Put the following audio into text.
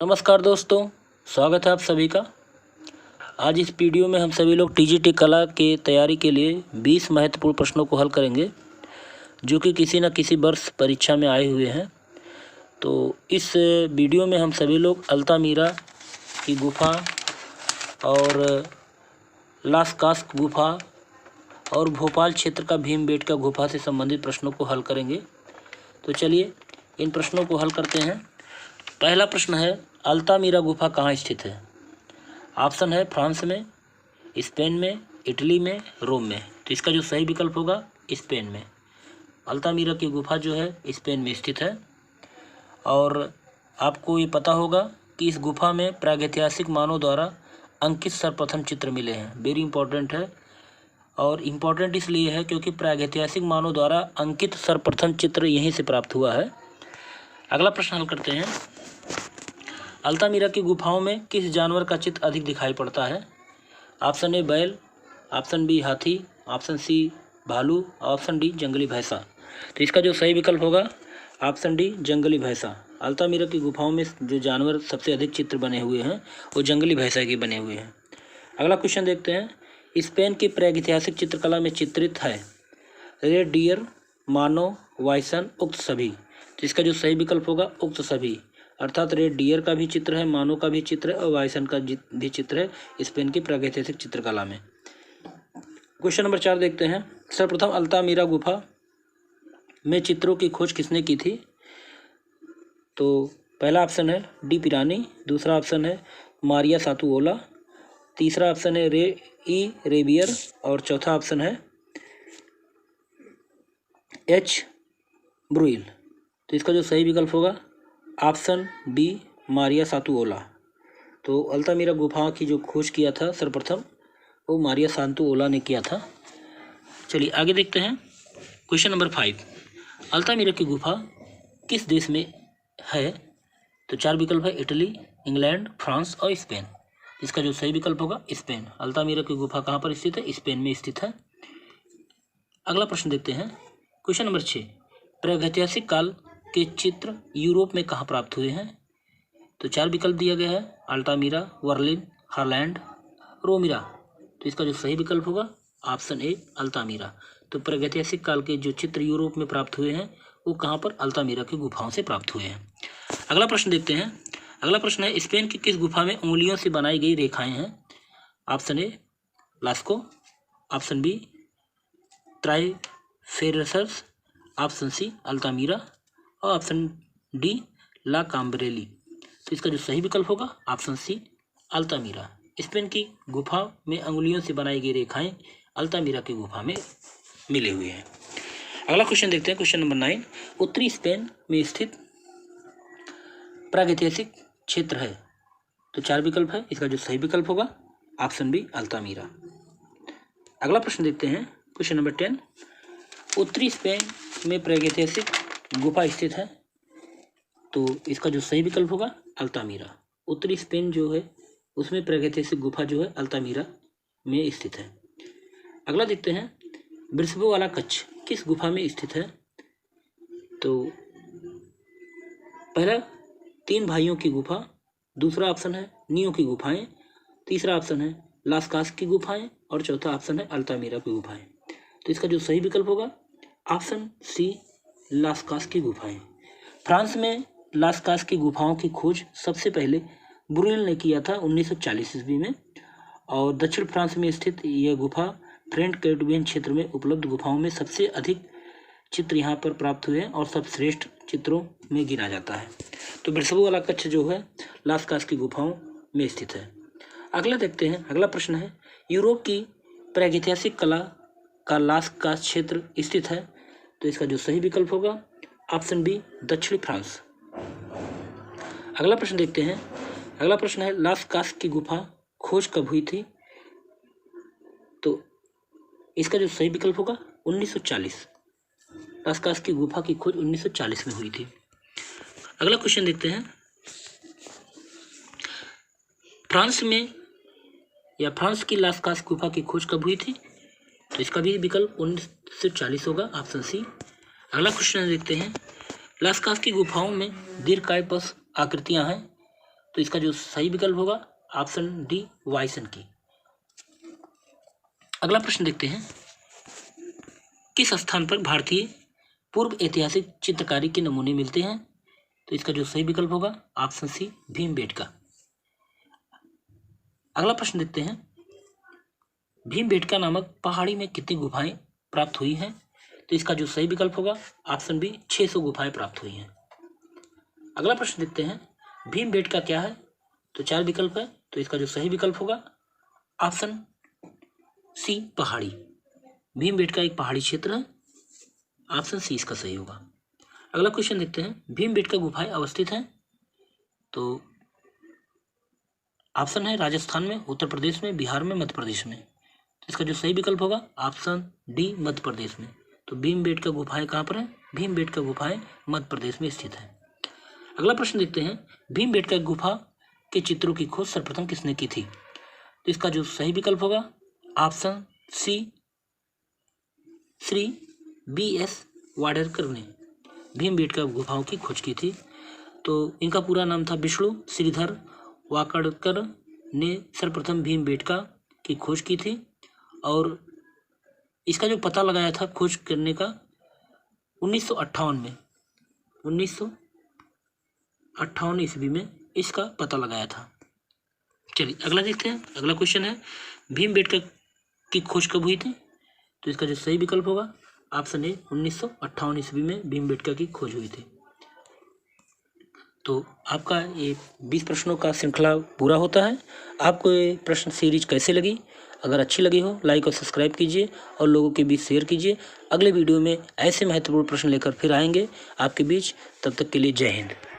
नमस्कार दोस्तों, स्वागत है आप सभी का। आज इस वीडियो में हम सभी लोग टीजीटी कला के तैयारी के लिए 20 महत्वपूर्ण प्रश्नों को हल करेंगे जो कि किसी न किसी वर्ष परीक्षा में आए हुए हैं। तो इस वीडियो में हम सभी लोग अल्तामीरा की गुफा और लास्कास गुफा और भोपाल क्षेत्र का भीमबेटका गुफा से संबंधित प्रश्नों को हल करेंगे। तो चलिए इन प्रश्नों को हल करते हैं। पहला प्रश्न है, अल्तामीरा गुफा कहाँ स्थित है? ऑप्शन है फ्रांस में, स्पेन में, इटली में, रोम में। तो इसका जो सही विकल्प होगा स्पेन में। अल्तामीरा की गुफा जो है स्पेन में स्थित है। और आपको ये पता होगा कि इस गुफा में प्रागैतिहासिक मानव द्वारा अंकित सर्वप्रथम चित्र मिले हैं। वेरी इंपॉर्टेंट है, और इम्पॉर्टेंट इसलिए है क्योंकि प्रागैतिहासिक मानव द्वारा अंकित सर्वप्रथम चित्र यहीं से प्राप्त हुआ है। अगला प्रश्न हल करते हैं। अल्तामीरा की गुफाओं में किस जानवर का चित्र अधिक दिखाई पड़ता है? ऑप्शन ए बैल, ऑप्शन बी हाथी, ऑप्शन सी भालू, ऑप्शन डी जंगली भैंसा। तो इसका जो सही विकल्प होगा ऑप्शन डी जंगली भैंसा। अल्तामीरा की गुफाओं में जो जानवर सबसे अधिक चित्र बने हुए हैं वो जंगली भैंसा के बने हुए हैं। अगला क्वेश्चन देखते हैं। स्पेन की प्रागैतिहासिक चित्रकला में चित्रित है रेड डियर, मानव, वाइसन, उक्त सभी। तो इसका जो सही विकल्प होगा उक्त सभी, अर्थात रेड डियर का भी चित्र है, मानव का भी चित्र है और वाइसन का भी चित्र है स्पेन की प्रागैतिहासिक चित्रकला में। क्वेश्चन नंबर 4 देखते हैं। सर्वप्रथम अल्तामीरा गुफा में चित्रों की खोज किसने की थी? तो पहला ऑप्शन है डी पिरानी, दूसरा ऑप्शन है मारिया सातुओला, तीसरा ऑप्शन है रेबियर और चौथा ऑप्शन है एच ब्रुइल। तो इसका जो सही विकल्प होगा ऑप्शन बी मारिया सातुओला। तो अल्तामीरा गुफा की जो खोज किया था सर्वप्रथम वो मारिया सातुओला ने किया था। चलिए आगे देखते हैं। क्वेश्चन नंबर 5, अल्तामीरा की गुफा किस देश में है? तो 4 विकल्प है इटली, इंग्लैंड, फ्रांस और स्पेन। इसका जो सही विकल्प होगा स्पेन। अल्तामीरा की गुफा कहाँ पर स्थित है? स्पेन में स्थित है। अगला प्रश्न देखते हैं। क्वेश्चन नंबर 6, प्रागैतिहासिक काल के चित्र यूरोप में कहाँ प्राप्त हुए हैं? तो 4 विकल्प दिया गया है अल्तामीरा, वर्लिन, हालैंड, रोमिरा। तो इसका जो सही विकल्प होगा ऑप्शन ए अल्तामीरा। तो प्रागैतिहासिक काल के जो चित्र यूरोप में प्राप्त हुए हैं वो कहाँ पर? अल्तामीरा की गुफाओं से प्राप्त हुए हैं। अगला प्रश्न देखते हैं। अगला प्रश्न है, स्पेन की किस गुफा में उंगलियों से बनाई गई रेखाएं हैं? Option A Lascaux, option B ट्राइफेरसस, ऑप्शन सी अल्तामीरा और ऑप्शन डी ला काम्ब्रेली। तो इसका जो सही विकल्प होगा ऑप्शन सी अल्तामीरा। स्पेन की गुफा में अंगुलियों से बनाई गई रेखाएं अल्तामीरा की गुफा में मिले हुए हैं। अगला क्वेश्चन देखते हैं। क्वेश्चन नंबर 9, उत्तरी स्पेन में स्थित प्रागैतिहासिक क्षेत्र है? तो 4 विकल्प है, इसका जो सही विकल्प होगा ऑप्शन बी अल्तामीरा। अगला प्रश्न देखते हैं। क्वेश्चन नंबर 10, उत्तरी स्पेन में प्रागैतिहासिक गुफा स्थित है? तो इसका जो सही विकल्प होगा अल्तामीरा। उत्तरी स्पेन जो है उसमें प्रागैतिहासिक गुफा जो है अल्तामीरा में स्थित है। अगला देखते हैं। ब्रिस्बो वाला कच्छ किस गुफा में स्थित है? तो पहला 3 भाइयों की गुफा, दूसरा ऑप्शन है नियो की गुफाएं, तीसरा ऑप्शन है लास्कास की गुफाएं और चौथा ऑप्शन है अल्तामीरा की गुफाएं। तो इसका जो सही विकल्प होगा ऑप्शन सी लास्कास की गुफाएं। फ्रांस में लास्कास की गुफाओं की खोज सबसे पहले ब्रुइल ने किया था 1940 ईस्वी में, और दक्षिण फ्रांस में स्थित यह गुफा फ्रेंच कैरिबियन क्षेत्र में उपलब्ध गुफाओं में सबसे अधिक चित्र यहाँ पर प्राप्त हुए हैं और सबश्रेष्ठ चित्रों में गिना जाता है। तो ब्रिस्बो वाला कच्छ जो है लास्कास की गुफाओं में स्थित है। अगला देखते हैं। अगला प्रश्न है, यूरोप की प्रागैतिहासिक कला का लास्कास क्षेत्र स्थित है? तो इसका जो सही विकल्प होगा ऑप्शन बी दक्षिणी फ्रांस। अगला प्रश्न देखते हैं। अगला प्रश्न है, लास्कास की गुफा खोज कब हुई थी? तो इसका जो सही विकल्प होगा 1940। लास्कास की गुफा की खोज 1940 में हुई थी। अगला क्वेश्चन देखते हैं। फ्रांस में या फ्रांस की लास्कास गुफा की खोज कब हुई थी? तो इसका भी विकल्प 1940 होगा, ऑप्शन सी। अगला क्वेश्चन देखते हैं। लास्कास की गुफाओं में दीर्घकाय आकृतियां हैं? तो इसका जो सही विकल्प होगा ऑप्शन डी वायसन की। अगला प्रश्न देखते हैं, किस स्थान पर भारतीय पूर्व ऐतिहासिक चित्रकारी के नमूने मिलते हैं? तो इसका जो सही विकल्प होगा ऑप्शन सी भीमबेटका। अगला प्रश्न देखते हैं, भीमबेटका नामक पहाड़ी में कितनी गुफाएं प्राप्त हुई हैं? तो इसका जो सही विकल्प होगा ऑप्शन बी 600 गुफाएं प्राप्त हुई हैं। अगला प्रश्न देखते हैं, भीमबेटका क्या है? तो 4 विकल्प है, तो इसका जो सही विकल्प होगा ऑप्शन सी पहाड़ी। भीमबेटका एक पहाड़ी क्षेत्र है, ऑप्शन सी इसका सही होगा। अगला क्वेश्चन देखते हैं, भीमबेटका गुफाएं अवस्थित हैं? तो ऑप्शन है राजस्थान में, उत्तर प्रदेश में, बिहार में, मध्य प्रदेश में। तो इसका जो सही विकल्प होगा ऑप्शन डी मध्य प्रदेश में। तो भीमबेटका गुफाएं कहाँ पर है? भीमबेटका गुफाएं मध्य प्रदेश में स्थित है। अगला प्रश्न देखते हैं, भीमबेटका गुफा के चित्रों की खोज सर्वप्रथम किसने की थी? तो इसका जो सही विकल्प होगा option C Shri B.S. Wadekar ने भीमबेटका गुफाओं की खोज की थी। तो इनका पूरा नाम था विष्णु श्रीधर वाकडकर ने सर्वप्रथम भीमबेटका की खोज की थी और इसका जो पता लगाया था खोज करने का 1958 में, 1958 ईस्वी में इसका पता लगाया था। चलिए अगला देखते हैं। अगला क्वेश्चन है, भीमबेटका की खोज कब हुई थी? तो इसका जो सही विकल्प होगा ऑप्शन ए 1958 ईस्वी में भीमबेटका की खोज हुई थी। तो आपका ये 20 प्रश्नों का श्रृंखला पूरा होता है। आपको ये प्रश्न सीरीज कैसे लगी? अगर अच्छी लगी हो लाइक और सब्सक्राइब कीजिए और लोगों के बीच शेयर कीजिए। अगले वीडियो में ऐसे महत्वपूर्ण प्रश्न लेकर फिर आएंगे आपके बीच। तब तक के लिए जय हिंद।